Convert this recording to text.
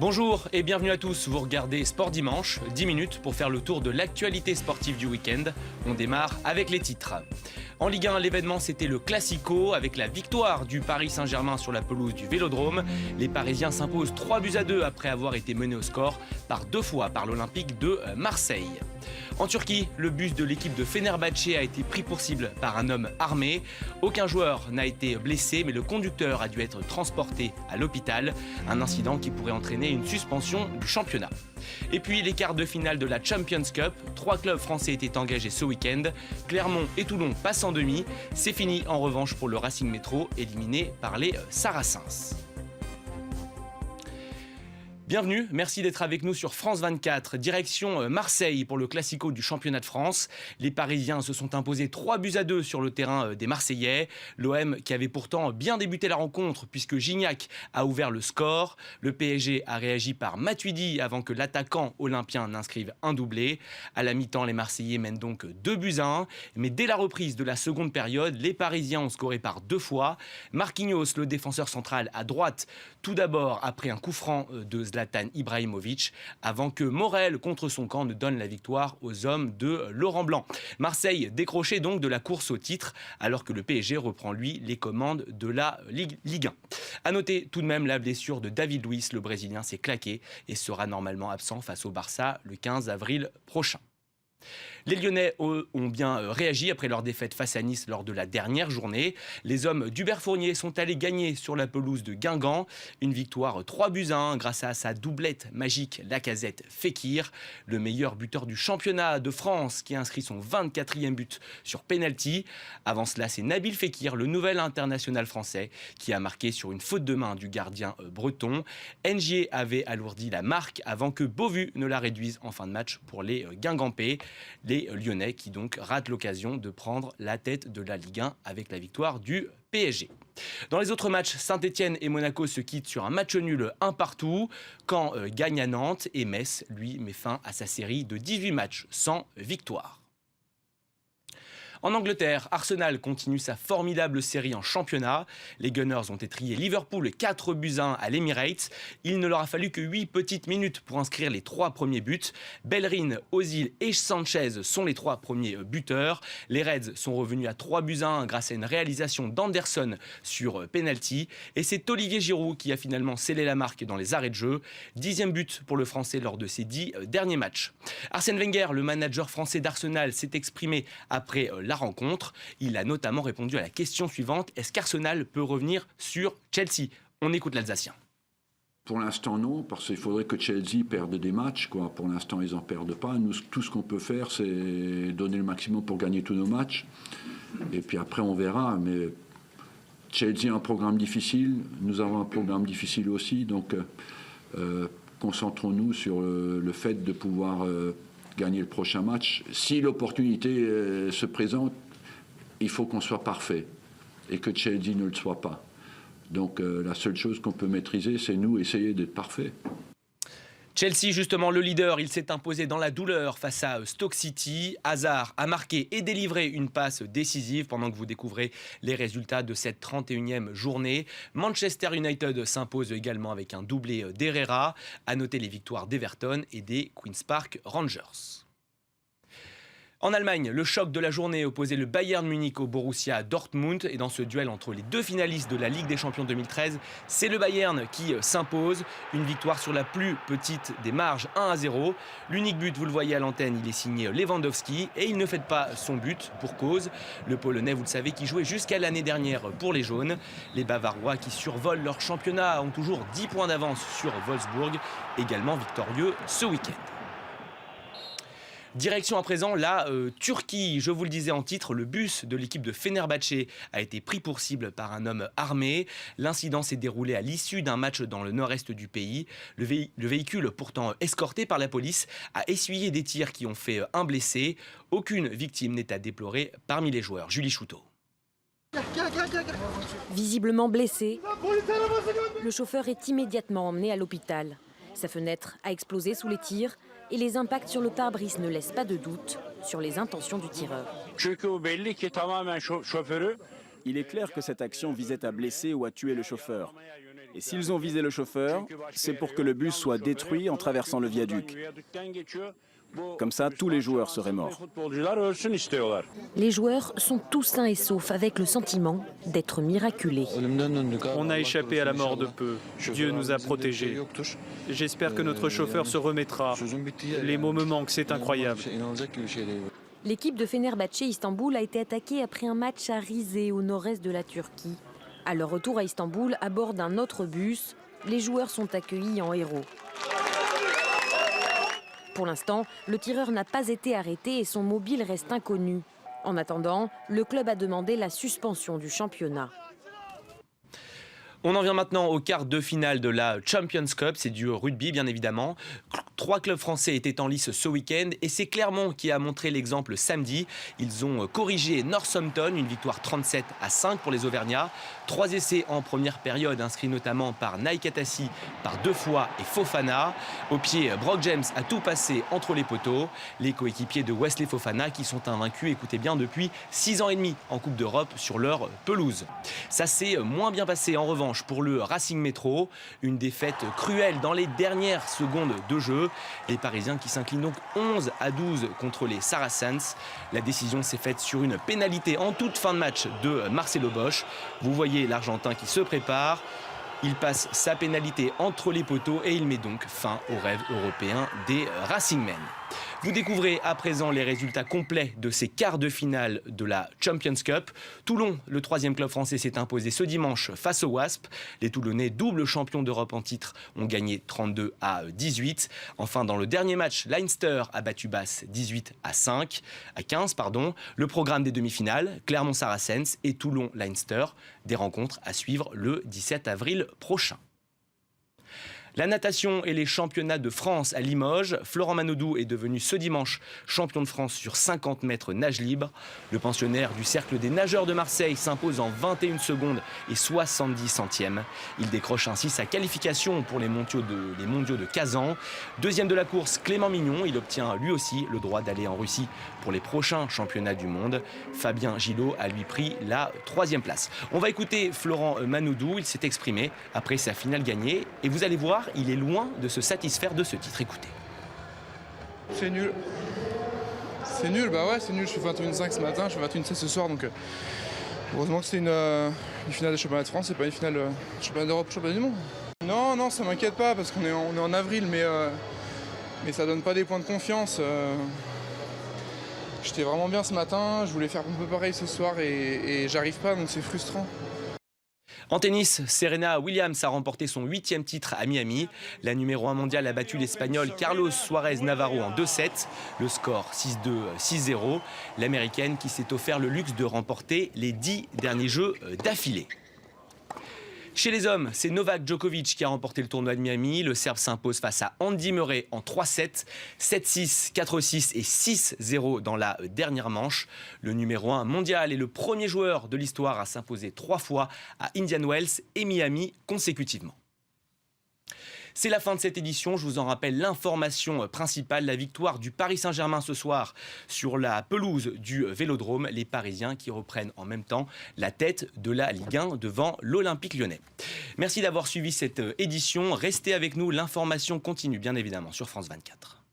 Bonjour et bienvenue à tous, vous regardez Sport Dimanche, 10 minutes pour faire le tour de l'actualité sportive du week-end. On démarre avec les titres. En Ligue 1, l'événement c'était le Classico avec la victoire du Paris Saint-Germain sur la pelouse du Vélodrome. Les Parisiens s'imposent 3-2 après avoir été menés au score par 2 fois par l'Olympique de Marseille. En Turquie, le bus de l'équipe de Fenerbahçe a été pris pour cible par un homme armé. Aucun joueur n'a été blessé, mais le conducteur a dû être transporté à l'hôpital. Un incident qui pourrait entraîner une suspension du championnat. Et puis les quarts de finale de la Champions Cup. 3 clubs français étaient engagés ce week-end. Clermont et Toulon passent en demi. C'est fini en revanche pour le Racing Métro, éliminé par les Saracens. Bienvenue, merci d'être avec nous sur France 24. Direction Marseille pour le Classico du championnat de France. Les Parisiens se sont imposés 3-2 sur le terrain des Marseillais. L'OM qui avait pourtant bien débuté la rencontre puisque Gignac a ouvert le score. Le PSG a réagi par Matuidi avant que l'attaquant olympien n'inscrive un doublé. À la mi-temps, les Marseillais mènent donc 2-1. Mais dès la reprise de la seconde période, les Parisiens ont scoré par 2 fois. Marquinhos, le défenseur central à droite, tout d'abord après un coup franc de Zlatan Ibrahimovic, avant que Morel, contre son camp, ne donne la victoire aux hommes de Laurent Blanc. Marseille décrochait donc de la course au titre, alors que le PSG reprend, lui, les commandes de la Ligue 1. A noter tout de même la blessure de David Luiz, le Brésilien s'est claqué et sera normalement absent face au Barça le 15 avril prochain. Les Lyonnais ont bien réagi après leur défaite face à Nice lors de la dernière journée. Les hommes d'Hubert Fournier sont allés gagner sur la pelouse de Guingamp. Une victoire 3-1 grâce à sa doublette magique Lacazette-Fekir, le meilleur buteur du championnat de France qui a inscrit son 24e but sur penalty. Avant cela, c'est Nabil Fekir, le nouvel international français, qui a marqué sur une faute de main du gardien breton. Ngier avait alourdi la marque avant que Beauvu ne la réduise en fin de match pour les Guingampais. Les Lyonnais qui donc ratent l'occasion de prendre la tête de la Ligue 1 avec la victoire du PSG. Dans les autres matchs, Saint-Etienne et Monaco se quittent sur un match nul 1-1, Caen gagne à Nantes et Metz, lui, met fin à sa série de 18 matchs sans victoire. En Angleterre, Arsenal continue sa formidable série en championnat. Les Gunners ont étrillé Liverpool 4-1 à l'Emirates. Il ne leur a fallu que 8 petites minutes pour inscrire les 3 premiers buts. Bellerin, Ozil et Sanchez sont les 3 premiers buteurs. Les Reds sont revenus à 3-1 grâce à une réalisation d'Anderson sur penalty. Et c'est Olivier Giroud qui a finalement scellé la marque dans les arrêts de jeu. 10e but pour le Français lors de ses 10 derniers matchs. Arsène Wenger, le manager français d'Arsenal, s'est exprimé après la rencontre. Il a notamment répondu à la question suivante: est-ce qu'Arsenal peut revenir sur Chelsea? On écoute l'Alsacien. Pour l'instant, non, parce qu'il faudrait que Chelsea perde des matchs, quoi. Pour l'instant, ils n'en perdent pas. Nous, tout ce qu'on peut faire, c'est donner le maximum pour gagner tous nos matchs. Et puis après, on verra. Mais Chelsea a un programme difficile. Nous avons un programme difficile aussi. Donc, concentrons-nous sur le fait de pouvoir gagner le prochain match. Si l'opportunité se présente, il faut qu'on soit parfait et que Chelsea ne le soit pas. Donc la seule chose qu'on peut maîtriser, c'est nous essayer d'être parfaits. Chelsea, justement, le leader, il s'est imposé dans la douleur face à Stoke City. Hazard a marqué et délivré une passe décisive pendant que vous découvrez les résultats de cette 31e journée. Manchester United s'impose également avec un doublé d'Herrera. À noter les victoires d'Everton et des Queen's Park Rangers. En Allemagne, le choc de la journée opposait le Bayern Munich au Borussia Dortmund. Et dans ce duel entre les 2 finalistes de la Ligue des Champions 2013, c'est le Bayern qui s'impose. Une victoire sur la plus petite des marges, 1-0. L'unique but, vous le voyez à l'antenne, il est signé Lewandowski. Et il ne fait pas son but pour cause. Le Polonais, vous le savez, qui jouait jusqu'à l'année dernière pour les Jaunes. Les Bavarois qui survolent leur championnat ont toujours 10 points d'avance sur Wolfsburg, également victorieux ce week-end. Direction à présent la Turquie. Je vous le disais en titre, le bus de l'équipe de Fenerbahçe a été pris pour cible par un homme armé. L'incident s'est déroulé à l'issue d'un match dans le nord-est du pays. Le véhicule, pourtant escorté par la police, a essuyé des tirs qui ont fait un blessé. Aucune victime n'est à déplorer parmi les joueurs. Julie Chouteau. Visiblement blessé, le chauffeur est immédiatement emmené à l'hôpital. Sa fenêtre a explosé sous les tirs et les impacts sur le pare-brise ne laissent pas de doute sur les intentions du tireur. Il est clair que cette action visait à blesser ou à tuer le chauffeur. Et s'ils ont visé le chauffeur, c'est pour que le bus soit détruit en traversant le viaduc. Comme ça, tous les joueurs seraient morts. Les joueurs sont tous sains et saufs avec le sentiment d'être miraculés. On a échappé à la mort de peu. Dieu nous a protégés. J'espère que notre chauffeur se remettra. Les mots me manquent, c'est incroyable. L'équipe de Fenerbahçe Istanbul a été attaquée après un match à Rize, au nord-est de la Turquie. À leur retour à Istanbul, à bord d'un autre bus, les joueurs sont accueillis en héros. Pour l'instant, le tireur n'a pas été arrêté et son mobile reste inconnu. En attendant, le club a demandé la suspension du championnat. On en vient maintenant au quart de finale de la Champions Cup, c'est du rugby bien évidemment. 3 clubs français étaient en lice ce week-end et c'est Clermont qui a montré l'exemple samedi. Ils ont corrigé Northampton, une victoire 37-5 pour les Auvergnats. 3 essais en première période, inscrits notamment par Naïkatassi par 2 fois et Fofana. Au pied, Brock James a tout passé entre les poteaux. Les coéquipiers de Wesley Fofana qui sont invaincus, écoutez bien, depuis 6 ans et demi en Coupe d'Europe sur leur pelouse. Ça s'est moins bien passé en revanche pour le Racing Métro. Une défaite cruelle dans les dernières secondes de jeu. Les Parisiens qui s'inclinent donc 11-12 contre les Saracens. La décision s'est faite sur une pénalité en toute fin de match de Marcelo Bosch. Vous voyez l'Argentin qui se prépare. Il passe sa pénalité entre les poteaux et il met donc fin au rêve européen des Racingmen. Vous découvrez à présent les résultats complets de ces quarts de finale de la Champions Cup. Toulon, le 3e club français, s'est imposé ce dimanche face au Wasp. Les Toulonnais, double champions d'Europe en titre, ont gagné 32-18. Enfin, dans le dernier match, Leinster a battu Bath 18-15. Le programme des demi-finales, Clermont-Saracens et Toulon-Leinster. Des rencontres à suivre le 17 avril prochain. La natation et les championnats de France à Limoges. Florent Manodou est devenu ce dimanche champion de France sur 50 mètres nage libre. Le pensionnaire du Cercle des nageurs de Marseille s'impose en 21 secondes et 70 centièmes. Il décroche ainsi sa qualification pour les mondiaux de Kazan. Deuxième de la course, Clément Mignon. Il obtient lui aussi le droit d'aller en Russie pour les prochains championnats du monde. Fabien Gillot a lui pris la 3e place. On va écouter Florent Manodou. Il s'est exprimé après sa finale gagnée. Et vous allez voir, il est loin de se satisfaire de ce titre. Écoutez. C'est nul. C'est nul, bah ouais, c'est nul. Je fais 21,5 ce matin, je fais 21,7 ce soir. Donc heureusement que c'est une finale de championnat de France, c'est pas une finale de championnat d'Europe, championnat du monde. Non, ça m'inquiète pas parce qu'on est en avril, mais ça donne pas des points de confiance. J'étais vraiment bien ce matin, je voulais faire un peu pareil ce soir et j'arrive pas, donc c'est frustrant. En tennis, Serena Williams a remporté son 8e titre à Miami. La numéro 1 mondiale a battu l'Espagnol Carlos Suárez Navarro en 2-7. Le score 6-2, 6-0. L'Américaine qui s'est offert le luxe de remporter les 10 derniers jeux d'affilée. Chez les hommes, c'est Novak Djokovic qui a remporté le tournoi de Miami. Le Serbe s'impose face à Andy Murray en 3-7, 7-6, 4-6 et 6-0 dans la dernière manche. Le numéro 1 mondial est le premier joueur de l'histoire à s'imposer 3 fois à Indian Wells et Miami consécutivement. C'est la fin de cette édition. Je vous en rappelle l'information principale, la victoire du Paris Saint-Germain ce soir sur la pelouse du Vélodrome. Les Parisiens qui reprennent en même temps la tête de la Ligue 1 devant l'Olympique Lyonnais. Merci d'avoir suivi cette édition. Restez avec nous, l'information continue bien évidemment sur France 24.